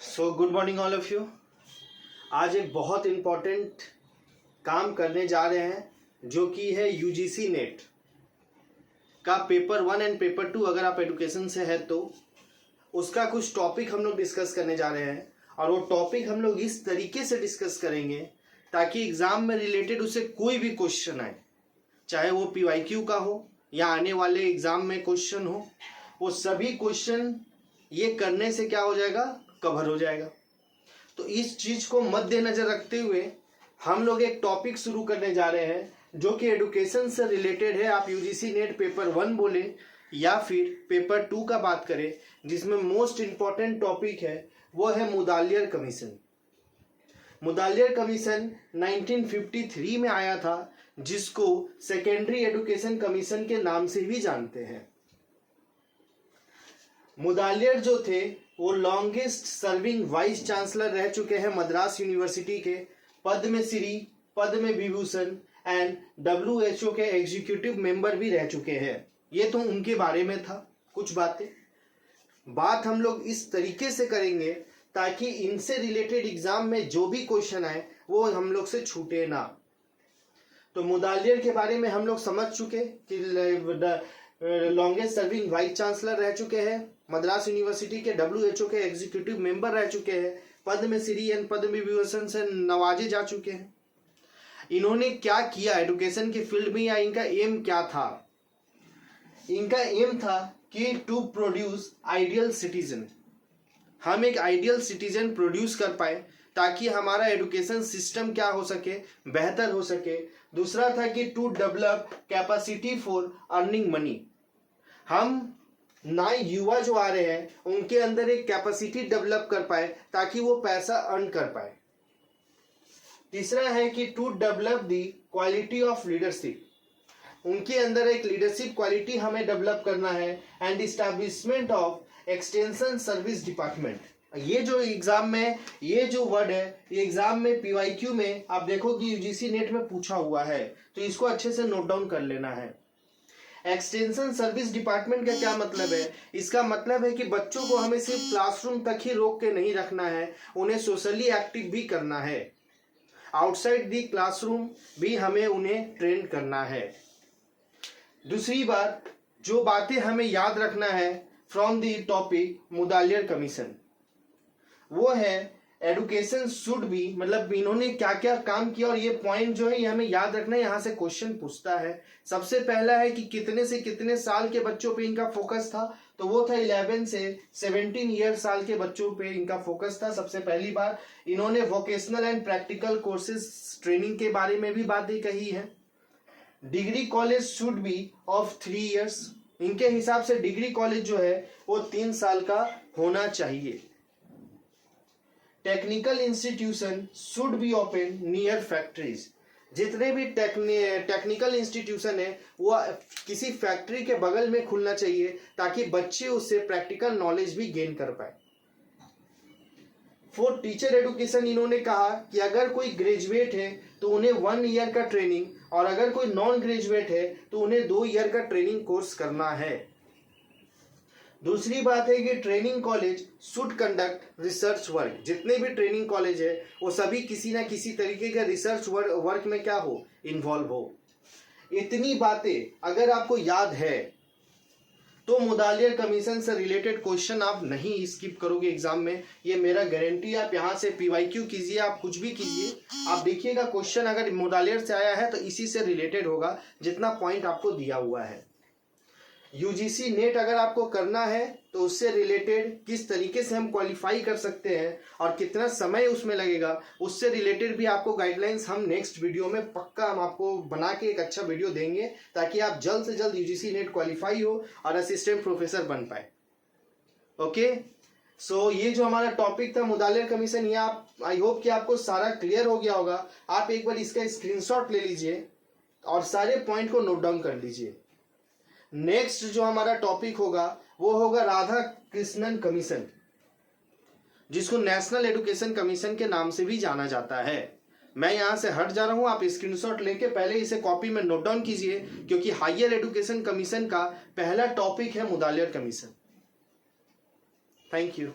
So good morning all of you. आज एक बहुत इम्पॉर्टेंट काम करने जा रहे हैं जो कि है यूजीसी नेट का पेपर 1 एंड पेपर 2। अगर आप एडुकेशन से है तो उसका कुछ टॉपिक हम लोग डिस्कस करने जा रहे हैं और वो टॉपिक हम लोग इस तरीके से डिस्कस करेंगे ताकि एग्ज़ाम में रिलेटेड उसे कोई भी क्वेश्चन आए, चाहे वो PYQ का हो या आने वाले एग्ज़ाम में क्वेश्चन हो, वो सभी क्वेश्चन ये करने से क्या हो जाएगा, कवर हो जाएगा। तो इस चीज़ को मद्देनजर रखते हुए हम लोग एक टॉपिक शुरू करने जा रहे हैं जो कि एडुकेशन से रिलेटेड है। आप यूजीसी नेट पेपर 1 बोले या फिर पेपर 2 का बात करें, जिसमें मोस्ट इम्पॉर्टेंट टॉपिक है वो है मुदालियर कमीशन। मुदालियर कमीशन 1953 में आया था, जिसको सेकेंडरी एजुकेशन कमीशन के नाम से भी जानते हैं। मुदालियर जो थे वो लॉन्गेस्ट सर्विंग वाइस चांसलर रह चुके हैं मद्रास यूनिवर्सिटी के, पद्मश्री, पद्म विभूषण एंड WHO के एग्जीक्यूटिव मेंबर भी रह चुके हैं। ये तो उनके बारे में था कुछ बात हम लोग इस तरीके से करेंगे ताकि इनसे रिलेटेड एग्जाम में जो भी क्वेश्चन आए वो हम लोग से छूटे ना। तो मुदालियर के बारे में हम लोग समझ चुके कि लॉन्गेस्ट सर्विंग वाइस चांसलर रह चुके हैं मद्रास यूनिवर्सिटी के, WHO के एग्जीक्यूटिव मेंबर रह चुके हैं, पद्मश्री एंड पद्म विभूषण से नवाजे जा चुके हैं। इन्होंने क्या किया एजुकेशन के फील्ड में, या इनका एम क्या था? इनका एम था कि टू प्रोड्यूस आइडियल सिटीजन। हम एक आइडियल सिटीजन प्रोड्यूस कर पाए ताकि हमारा एजुकेशन सिस्टम क्या हो सके, बेहतर हो सके। दूसरा था कि to develop capacity for earning money. हम नए युवा जो आ रहे हैं उनके अंदर एक कैपेसिटी डेवलप कर पाए ताकि वो पैसा अर्न कर पाए। तीसरा है कि to develop the quality of leadership. उनके अंदर एक लीडरशिप क्वालिटी हमें डेवलप करना है। And establishment of extension service department. ये जो एग्जाम में ये जो वर्ड है, ये एग्जाम में PYQ में आप देखो कि यूजीसी नेट में पूछा हुआ है, तो इसको अच्छे से नोट डाउन कर लेना है। एक्सटेंशन सर्विस डिपार्टमेंट का क्या मतलब है? इसका मतलब है कि बच्चों को हमें सिर्फ क्लासरूम तक ही रोक के नहीं रखना है, उन्हें सोशली एक्टिव भी करना है। आउटसाइड दी क्लासरूम भी हमें उन्हें ट्रेन करना है। दूसरी बात, जो बातें हमें याद रखना है from the topic Mudaliar commission, वो है एडुकेशन शुड बी, मतलब इन्होंने क्या क्या काम किया और ये पॉइंट जो है ये हमें याद रखना है। यहाँ से क्वेश्चन पूछता है। सबसे पहला है कि कितने से कितने साल के बच्चों पे इनका फोकस था, तो वो था 11 से 17 ईयर साल के बच्चों पे इनका फोकस था। सबसे पहली बार इन्होंने vocational and practical courses training के बारे में भी बातें कही है। Degree college should be of 3 years. इनके हिसाब से डिग्री कॉलेज जो है वो 3 साल का होना चाहिए। Technical institution should be open near factories. जितने भी टेक्निकल इंस्टीट्यूशन है वो किसी फैक्ट्री के बगल में खुलना चाहिए ताकि बच्चे उससे प्रैक्टिकल नॉलेज भी गेन कर पाए। फॉर टीचर एजुकेशन इन्होंने कहा कि अगर कोई ग्रेजुएट है तो उन्हें 1 ईयर का ट्रेनिंग, और अगर कोई नॉन ग्रेजुएट है तो उन्हें 2 ईयर का ट्रेनिंग कोर्स करना है। दूसरी बात है कि training college should conduct research work. जितने भी ट्रेनिंग कॉलेज है वो सभी किसी ना किसी तरीके का रिसर्च वर्क में क्या हो, इन्वॉल्व हो। इतनी बातें अगर आपको याद है तो मुदालियर कमीशन से रिलेटेड क्वेश्चन आप नहीं स्किप करोगे एग्जाम में, ये मेरा गारंटी। आप यहाँ से PYQ कीजिए, आप कुछ भी कीजिए, आप देखिएगा क्वेश्चन अगर मुदालियर से आया है तो इसी से रिलेटेड होगा जितना पॉइंट आपको दिया हुआ है। यूजीसी नेट अगर आपको करना है तो उससे रिलेटेड किस तरीके से हम क्वालिफाई कर सकते हैं और कितना समय उसमें लगेगा, उससे रिलेटेड भी आपको गाइडलाइंस हम नेक्स्ट वीडियो में पक्का हम आपको बना के एक अच्छा वीडियो देंगे ताकि आप जल्द से जल्द यूजीसी नेट क्वालिफाई हो और असिस्टेंट प्रोफेसर बन पाए। ओके, सो ये जो हमारा टॉपिक था मुदालियर कमीशन, ये आप आई होप कि आपको सारा क्लियर हो गया होगा। आप एक बार इसका स्क्रीनशॉट ले लीजिए और सारे पॉइंट को नोट डाउन कर लीजिए। नेक्स्ट जो हमारा टॉपिक होगा वो होगा राधा कृष्णन कमीशन, जिसको नेशनल एजुकेशन कमीशन के नाम से भी जाना जाता है। मैं यहां से हट जा रहा हूं, आप स्क्रीनशॉट लेके पहले इसे कॉपी में नोट डाउन कीजिए, क्योंकि हायर एजुकेशन कमीशन का पहला टॉपिक है मुदालियर कमीशन। Thank you.